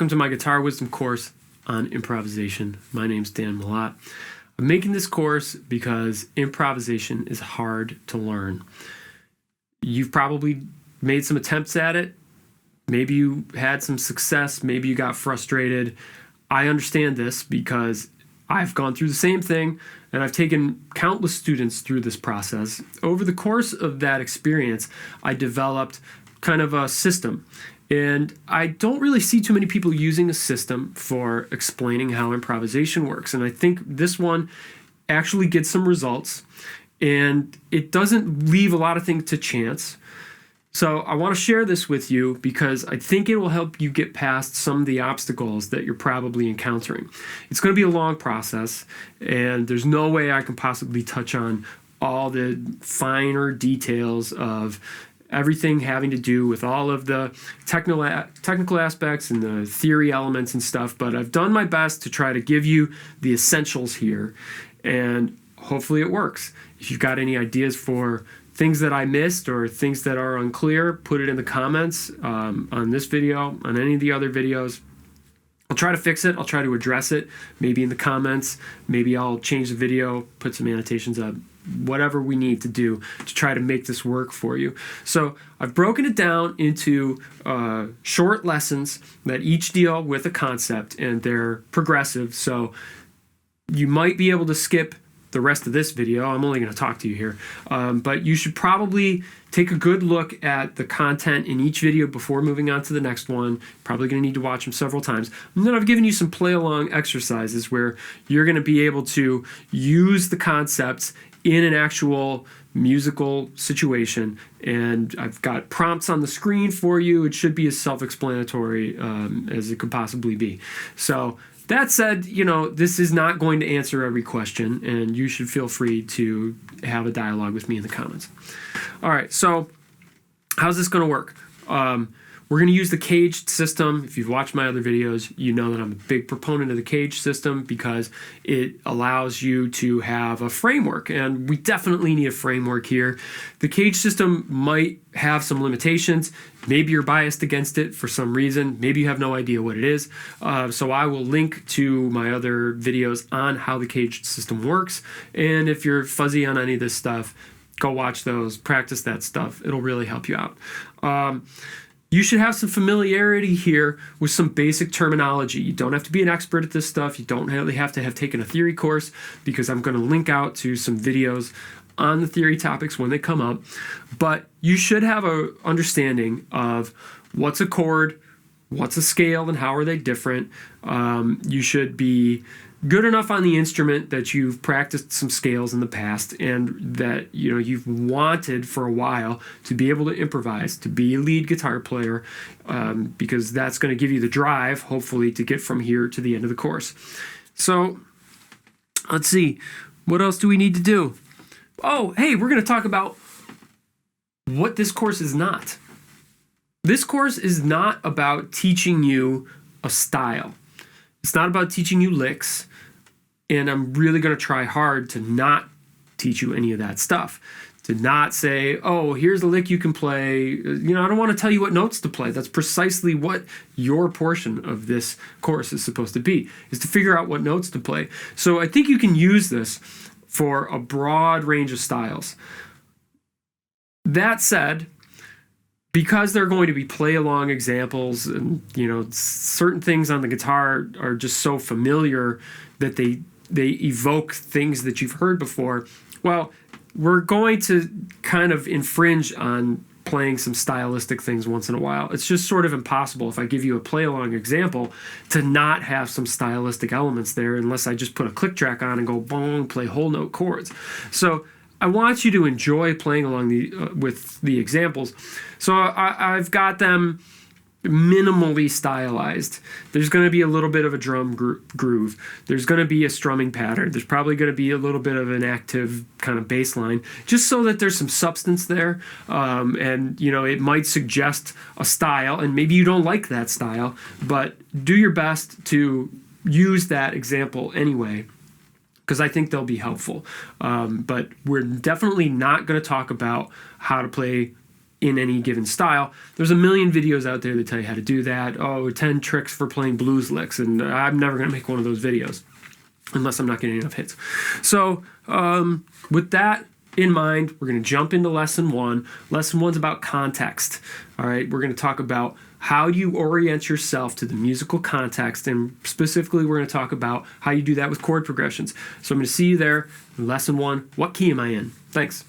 Welcome to my Guitar Wisdom course on improvisation. My name's Dan Malott. I'm making this course because improvisation is hard to learn. You've probably made some attempts at it. Maybe you had some success. Maybe you got frustrated. I understand this because I've gone through the same thing, and I've taken countless students through this process. Over the course of that experience, I developed kind of a system. And I don't really see too many people using a system for explaining how improvisation works. And I think this one actually gets some results, and it doesn't leave a lot of things to chance. So I want to share this with you because I think it will help you get past some of the obstacles that you're probably encountering. It's going to be a long process, and there's no way I can possibly touch on all the finer details of everything having to do with all of the technical aspects and the theory elements and stuff, but I've done my best to try to give you the essentials here, and hopefully it works. If you've got any ideas for things that I missed or things that are unclear, put it in the comments on this video, on any of the other videos. I'll try to fix it. I'll try to address it, maybe in the comments. Maybe I'll change the video, put some annotations up, whatever we need to do to try to make this work for you. So I've broken it down into short lessons that each deal with a concept, and they're progressive. So you might be able to skip the rest of this video. I'm only going to talk to you here. But you should probably take a good look at the content in each video before moving on to the next one. Probably going to need to watch them several times. And then I've given you some play-along exercises where you're going to be able to use the concepts in an actual musical situation. And I've got prompts on the screen for you. It should be as self-explanatory as it could possibly be. So that said, this is not going to answer every question, and you should feel free to have a dialogue with me in the comments. All right, so how's this going to work? We're going to use the caged system. If you've watched my other videos, you know that I'm a big proponent of the caged system because it allows you to have a framework, and we definitely need a framework here. The caged system might have some limitations. Maybe you're biased against it for some reason. Maybe you have no idea what it is. So I will link to my other videos on how the caged system works, and if you're fuzzy on any of this stuff, go watch those, practice that stuff. It'll really help you out. You should have some familiarity here with some basic terminology. You don't have to be an expert at this stuff. You don't really have to have taken a theory course, because I'm going to link out to some videos on the theory topics when they come up. But you should have an understanding of what's a chord, what's a scale, and how are they different. You should be good enough on the instrument that you've practiced some scales in the past, and that you've wanted for a while to be able to improvise, to be a lead guitar player, because that's going to give you the drive, hopefully, to get from here to the end of the course. So let's see, what else do we need to do? Oh, hey, we're going to talk about what this course is not. This course is not about teaching you a style. It's not about teaching you licks, and I'm really going to try hard to not teach you any of that stuff. To not say, oh, here's a lick you can play. I don't want to tell you what notes to play. That's precisely what your portion of this course is supposed to be, is to figure out what notes to play. So I think you can use this for a broad range of styles. That said, because they're going to be play-along examples, and certain things on the guitar are just so familiar that they evoke things that you've heard before, well, we're going to kind of infringe on playing some stylistic things once in a while. It's just sort of impossible, if I give you a play-along example, to not have some stylistic elements there, unless I just put a click track on and go boom, play whole note chords. So I want you to enjoy playing along with the examples. So I've got them minimally stylized. There's going to be a little bit of a drum groove. There's going to be a strumming pattern. There's probably going to be a little bit of an active kind of bass line, just so that there's some substance there. And it might suggest a style, and maybe you don't like that style, but do your best to use that example anyway, because I think they'll be helpful. But we're definitely not going to talk about how to play in any given style. There's a million videos out there that tell you how to do that. Oh, 10 tricks for playing blues licks, and I'm never going to make one of those videos unless I'm not getting enough hits. So with that in mind, we're going to jump into lesson one. Lesson one's about context. All right, we're going to talk about how you orient yourself to the musical context, and specifically we're going to talk about how you do that with chord progressions. So I'm going to see you there in lesson one. What key am I in? Thanks.